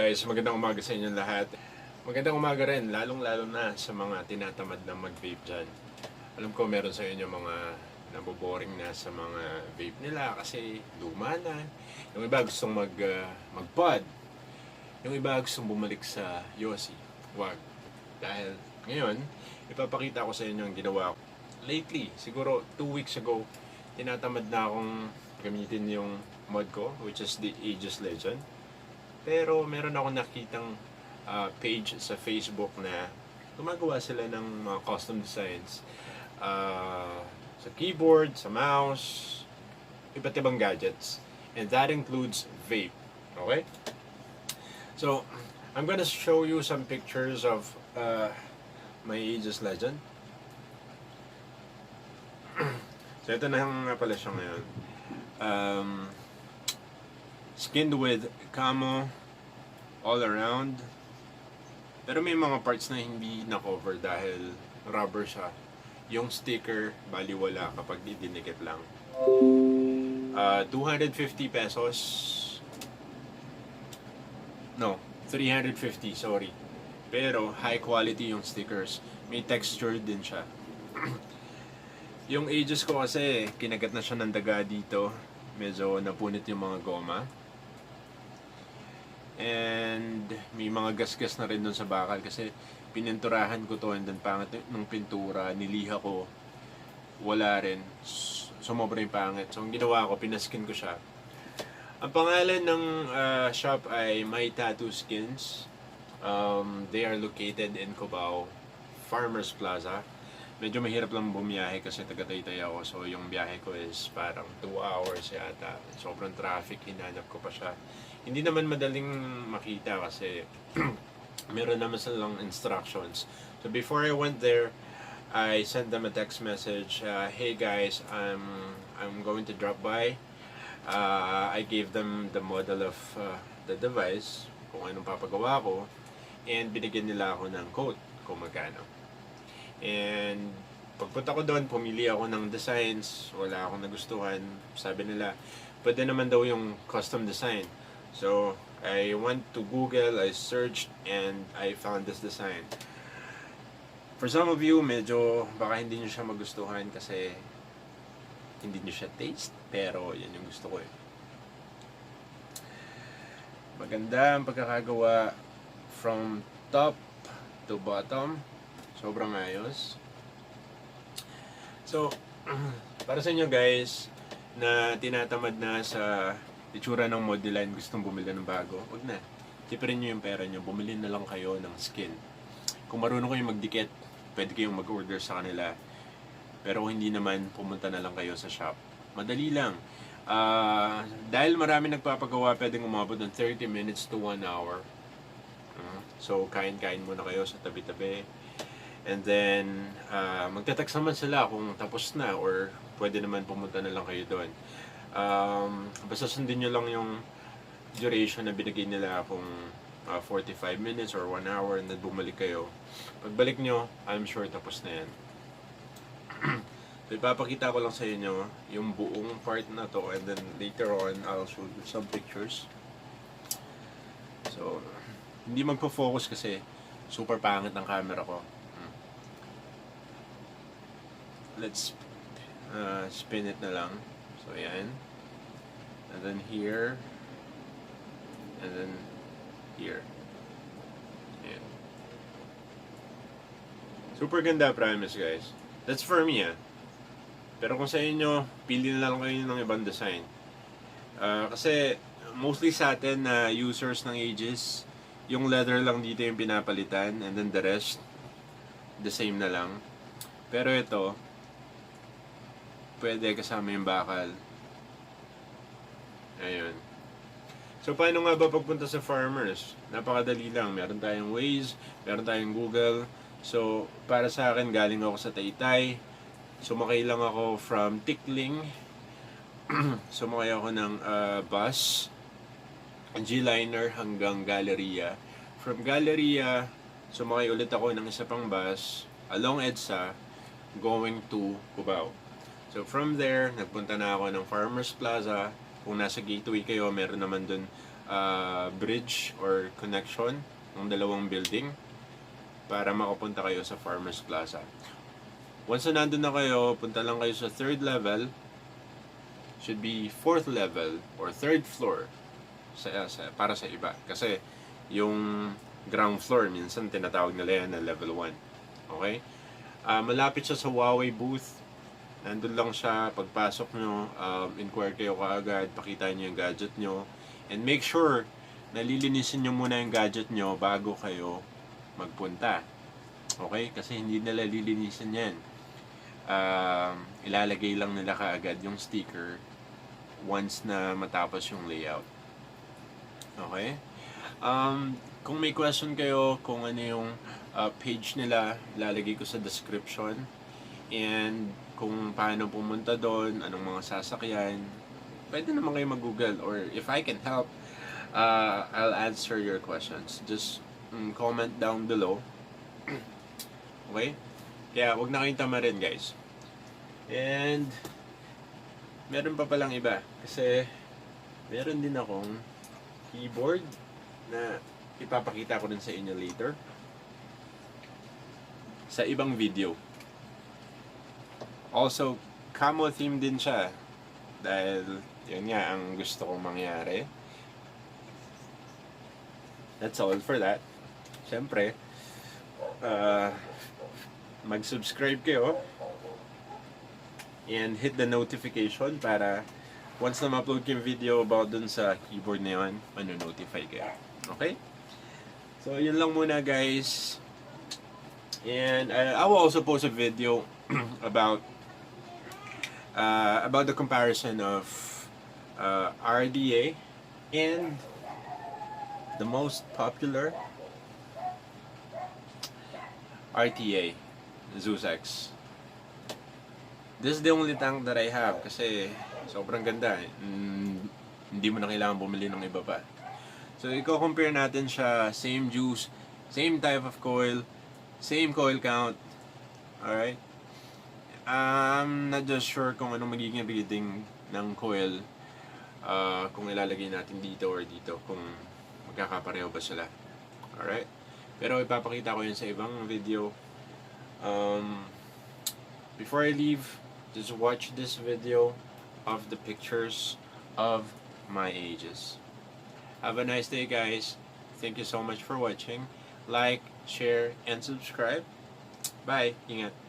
guys, magandang umaga sa inyo lahat. Magandang umaga rin, lalong-lalo na sa mga tinatamad na mag-vape dyan. Alam ko meron sa inyo mga naboboring na sa mga vape nila kasi luma na. Yung iba gustong mag-pod. Yung iba gustong bumalik sa Yossi. Wag. Dahil ngayon, ipapakita ko sa inyo ang ginawa ko. Lately, siguro 2 weeks ago, tinatamad na akong gamitin yung mod ko, which is the Aegis Legend. Pero meron ako nakitang page sa Facebook na gumagawa sila ng mga custom designs sa keyboard, sa mouse, iba't ibang gadgets. And that includes vape. Okay? So, I'm gonna show you some pictures of my Aegis Legend. So, ito na nga pala siya ngayon. Skinned with camo all around. Pero may mga parts na hindi na-cover dahil rubber siya. Yung sticker, baliwala kapag dinikit lang. 250 pesos. No, 350, sorry. Pero high quality yung stickers. May texture din siya. Yung Aegis ko kasi, kinagat na siya ng daga dito. Medyo napunit yung mga goma. And may mga gasgas na rin dun sa bakal kasi pininturahan ko to and then pangit ng pintura, niliha ko, wala rin, sumobra yung pangit. So ang ginawa ko, pinaskin ko siya. Ang pangalan ng shop ay My Tattoo Skins. They are located in Cubao, Farmers Plaza. Medyo mahirap lang bumiyahe kasi taga-Taytay ako, so yung biyahe ko is parang 2 hours yata. Sobrang traffic, hinanap ko pa siya. Hindi naman madaling makita kasi meron naman silang instructions. So before I went there, I sent them a text message, hey guys, I'm going to drop by. I gave them the model of the device, kung anong papagawa ko, and binigyan nila ako ng quote kung magkano. And pagpunta ko doon, pumili ako ng designs, wala akong nagustuhan. Sabi nila, pwede naman daw yung custom design. So, I went to Google, I searched, and I found this design. For some of you, medyo baka hindi nyo siya magustuhan kasi hindi nyo siya taste, pero yan yung gusto ko eh. Maganda ang pagkakagawa from top to bottom. Sobrang ayos. So, para sa inyo guys na tinatamad na sa itsura ng mod nila and gustong bumili ng bago, wag na. Tipirin nyo yung pera nyo, bumili na lang kayo ng skin. Kung marunong kayong magdikit, pwede kayong mag-order sa kanila. Pero hindi naman, pumunta na lang kayo sa shop. Madali lang. Dahil marami nagpapagawa, pwedeng umabot ng 30 minutes to 1 hour. So, kain-kain muna kayo sa tabi-tabi. And then, magte-text naman sila kung tapos na or pwede naman pumunta na lang kayo doon. Basta sundin nyo lang yung duration na binigay nila kung 45 minutes or 1 hour and then bumalik kayo. Pagbalik nyo, I'm sure tapos na yan. So, ipapakita ko lang sa inyo yung buong part na to and then later on, I'll show you some pictures. So, hindi magpo-focus kasi super pangit ang camera ko. Let's spin it na lang. So, ayan. And then here. And then here. Ayan. Super ganda, promise guys. That's for me, ah. Pero kung sa inyo, pili na lang kayo ng ibang design. Kasi, mostly sa atin na users ng Aegis, yung leather lang dito yung pinapalitan and then the rest, the same na lang. Pero ito, pwede kasama yung bakal. Ayun. So, paano nga ba pagpunta sa farmers? Napakadali lang. Meron tayong Waze, meron tayong Google. So, para sa akin, galing ako sa Taytay. Sumakay lang ako from Tikling. Sumakay ako ng bus, G-Liner hanggang Galleria. From Galleria, sumakay ulit ako ng isa pang bus along EDSA going to Cubao. So from there, nagpunta na ako ng Farmers Plaza. Kung nasa Gateway kayo, meron naman dun bridge or connection ng dalawang building para makapunta kayo sa Farmers Plaza. Once na nandun na kayo, punta lang kayo sa 3rd level. Should be 4th level or 3rd floor para sa iba. Kasi yung ground floor, minsan tinatawag nila yan na level 1. Okay? Malapit siya sa Huawei booth. Nandun lang siya. Pagpasok nyo, inquire kayo kaagad, pakita nyo yung gadget nyo. And make sure, nalilinisin nyo muna yung gadget nyo bago kayo magpunta. Okay? Kasi hindi nila lilinisin yan. Ilalagay lang nila kaagad yung sticker once na matapos yung layout. Okay? Kung may question kayo kung ano yung page nila, ilalagay ko sa description. And kung paano pumunta doon, anong mga sasakyan, pwede naman kayo mag-google. Or if I can help, I'll answer your questions. Just comment down below. Okay? Kaya huwag na kayong tamarin, guys. And meron pa palang iba. Kasi meron din akong keyboard na ipapakita ko din sa inyo later sa ibang video. Also, camo theme din siya. Dahil yun nga ang gusto kong mangyari. That's all for that. Siyempre, mag-subscribe kayo and hit the notification para once na ma-upload yung video about dun sa keyboard na yun, mano-notify kayo. Okay? So, yun lang muna, guys. And I will also post a video about the comparison of RDA and the most popular RTA, Zeus X. This is the only tank that I have kasi sobrang ganda. Hindi mo na kailangan bumili ng iba pa. So, i-compare natin siya, same juice, same type of coil, same coil count. Alright? I'm not just sure kung anong magiging rating ng coil kung ilalagay natin dito or dito, kung magkakapareho ba sila. Alright? Pero ipapakita ko yun sa ibang video. Before I leave, just watch this video of the pictures of my Aegis. Have a nice day, guys. Thank you so much for watching. Like, share, and subscribe. Bye. Ingat.